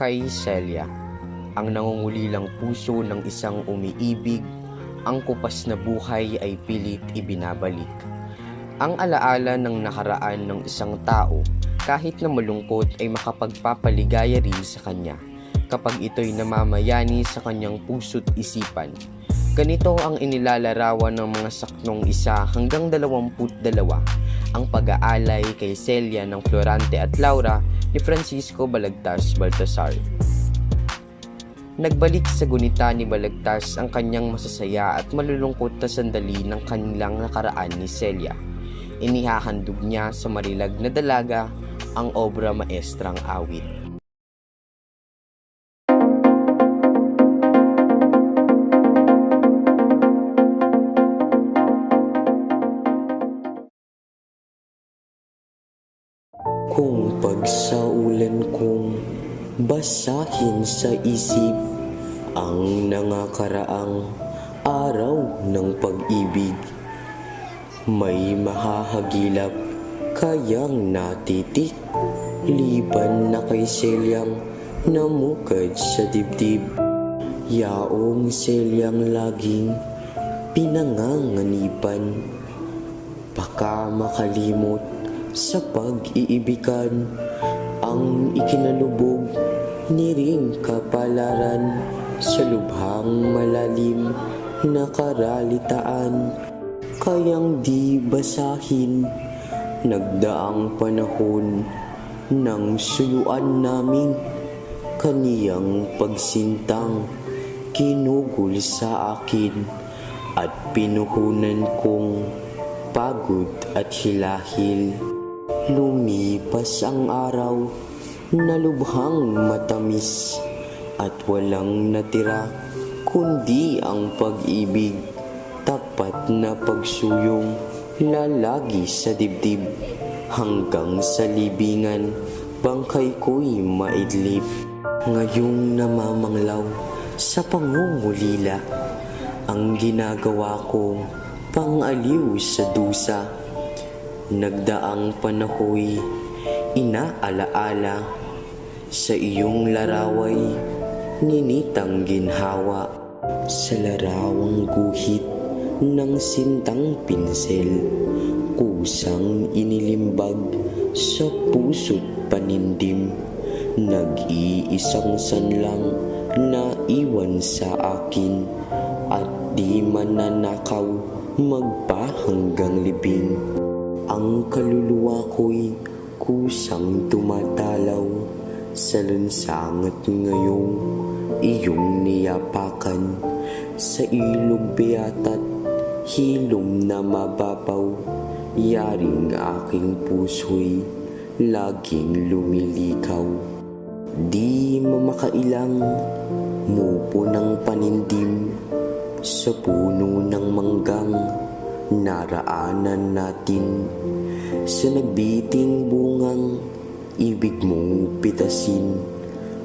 Kay Celia, ang nangungulilang puso ng isang umiibig, ang kupas na buhay ay pilit ibinabalik. Ang alaala ng nakaraan ng isang tao, kahit na malungkot, ay makapagpapaligaya rin sa kanya kapag ito'y namamayani sa kanyang puso't isipan. Ganito ang inilalarawan ng mga saknong 1 hanggang 22 ang pag-aalay kay Celia ng Florante at Laura ni Francisco Balagtas Baltasar. Nagbalik sa gunita ni Balagtas ang kanyang masasaya at malulungkot na sandali ng kanilang nakaraan ni Celia. Inihahandog niya sa marilag na dalaga ang obra maestrang awit. Kung pagsaulan kong basahin sa isip ang nangakaraang araw ng pag-ibig, may mahahagilap kayang natitik, liban na kay Celiang namukad sa dibdib. Yaong Celiang laging pinanganganipan, baka makalimot sa pag-iibigan ang ikinalubog ni ring kapalaran sa lubhang malalim na karalitaan. Kayang di basahin nagdaang panahon ng suyuan naming kaniyang pagsintang kinugol sa akin at pinuhunan kong pagod at hilahil. Lumipas ang araw na lubhang matamis at walang natira kundi ang pag-ibig, tapat na pagsuyong lalagi sa dibdib. Hanggang sa libingan bangkay ko'y maidlip. Ngayong namamanglaw sa pangungulila, ang ginagawa ko pang-aliw sa dusa. Nagdaang panahoy inaalaala, sa iyong laraway ninitang ginhawa. Sa larawang guhit ng sintang pinsel, kusang inilimbag sa puso't panindim. Nag-iisang sanlang na iwan sa akin at di mananakaw magpahanggang libing. Ang kaluluwa ko'y kusang tumatalaw sa lansangat ngayong iyong niyapakan. Sa ilog beata't hilom na mababaw, yaring aking puso'y laging lumilikaw. Di mamakailang mupo ng panindim sa puno ng manggang naraanan natin. Sa nagbiting bungang ibig mong pitasin,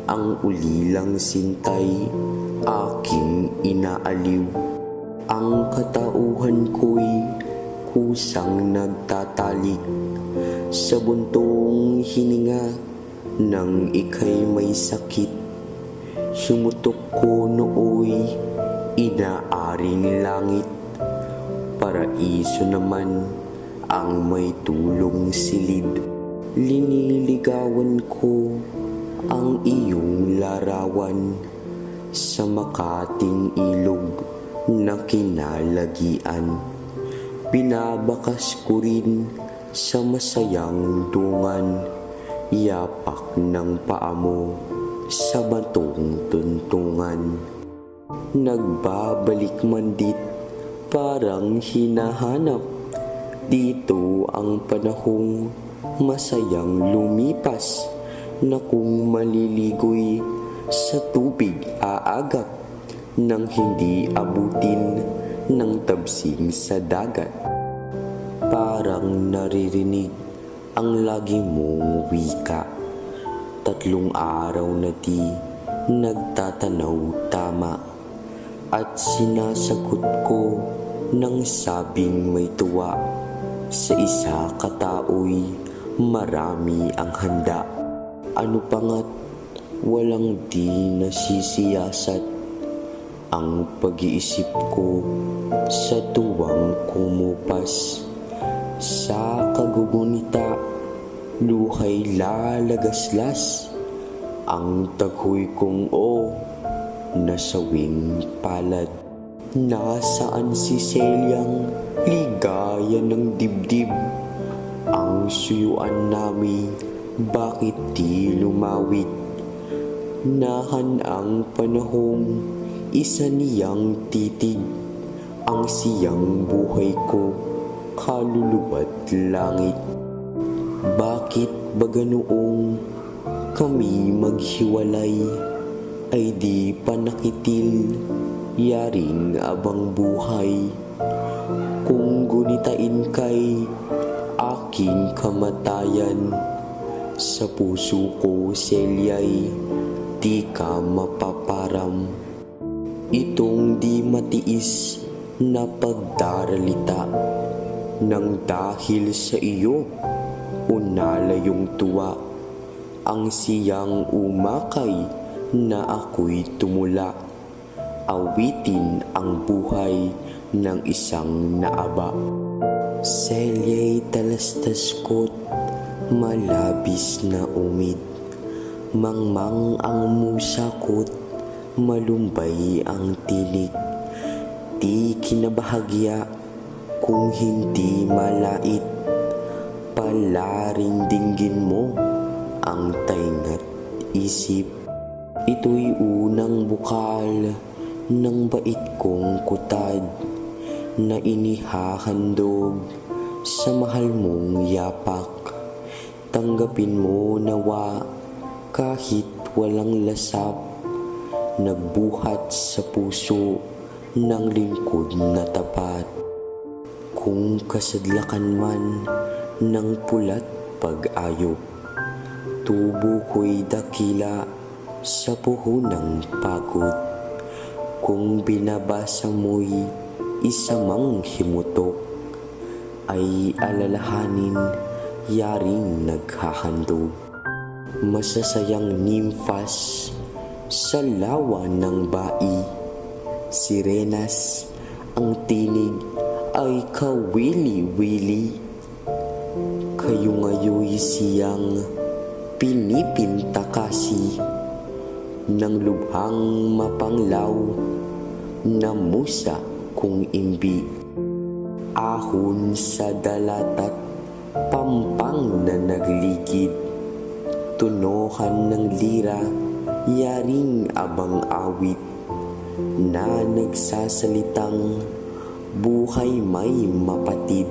ang ulilang sintay aking inaaliw. Ang katauhan ko'y kusang nagtatalig sa buntong hininga nang ika'y may sakit. Humutok ko nooy inaaring langit, paraiso naman ang may tulong silid. Liniligawan ko ang iyong larawan sa makating ilog na kinalagian. Binabakas ko rin sa masayang dungan, yapak ng paa mo sa batong tuntungan. Nagbabalik man dit parang hinahanap dito ang panahong masayang lumipas, na kung maliligoy sa tubig aagap nang hindi abutin ng tabsing sa dagat. Parang naririnig ang lagi mong wika, 3 araw na di nagtatanaw tama, at sinasagot ko ng sabing may tuwa. Sa isa katao'y marami ang handa. Ano pa nga't walang di nasisiyasat ang pag-iisip ko sa tuwang kumupas. Sa kagugunita, luhay lalagaslas ang taghoy kong nasawing palad. Nasaan si Celiang ligaya ng dibdib? Ang suyuan namin, bakit di lumawit? Nahan ang panahong isa niyang titig, ang siyang buhay ko, kaluluwa't langit. Bakit ba ganoong kami maghiwalay, ay di pa nakitil, yaring abang buhay. Kung gunitain kay aking kamatayan, sa puso ko Celia'y di ka mapaparam. Itong di matiis na pagdaralita, nang dahil sa iyo unala yung tuwa, ang siyang umakay na ako'y tumula. Awitin ang buhay ng isang naaba. Celia'y talastas ko't malabis na umid. Mangmang ang musa ko't malumbay ang tinig. Di kinabahagya kung hindi malait. Palaring dinggin mo ang tainga't isip. Ito'y unang bukal ng bait kong kutad na inihahandog sa mahal mong yapak. Tanggapin mo nawa kahit walang lasap, nagbuhat sa puso ng lingkod na tapat. Kung kasadlakan man ng pulat pag-ayok, tubo ko'y dakila sa puhunang pagod. Kung binabasa mo'y isa mang himutok, ay alalahanin yaring naghahandog. Masasayang nimfas sa lawa ng bai, sirenas ang tinig ay kawili-wili. Kayo ngayo'y siyang pinipinta kasi ng lubhang mapanglaw na musa kung imbi. Ahon sa dalata't pampang na nagligid, tunohan ng lira yaring abang awit, na nagsasalitang buhay may mapatid,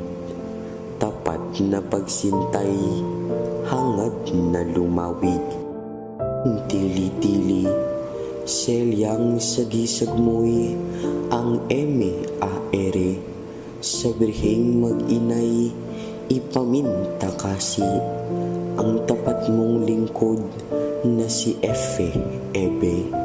tapat na pagsintay hangad na lumawig. Tili-tili Celia'ng sagisag mo'y ang eme-a-ere, sa birheng mag-inay ipaminta kasi ang tapat mong lingkod na si Efe Ebe.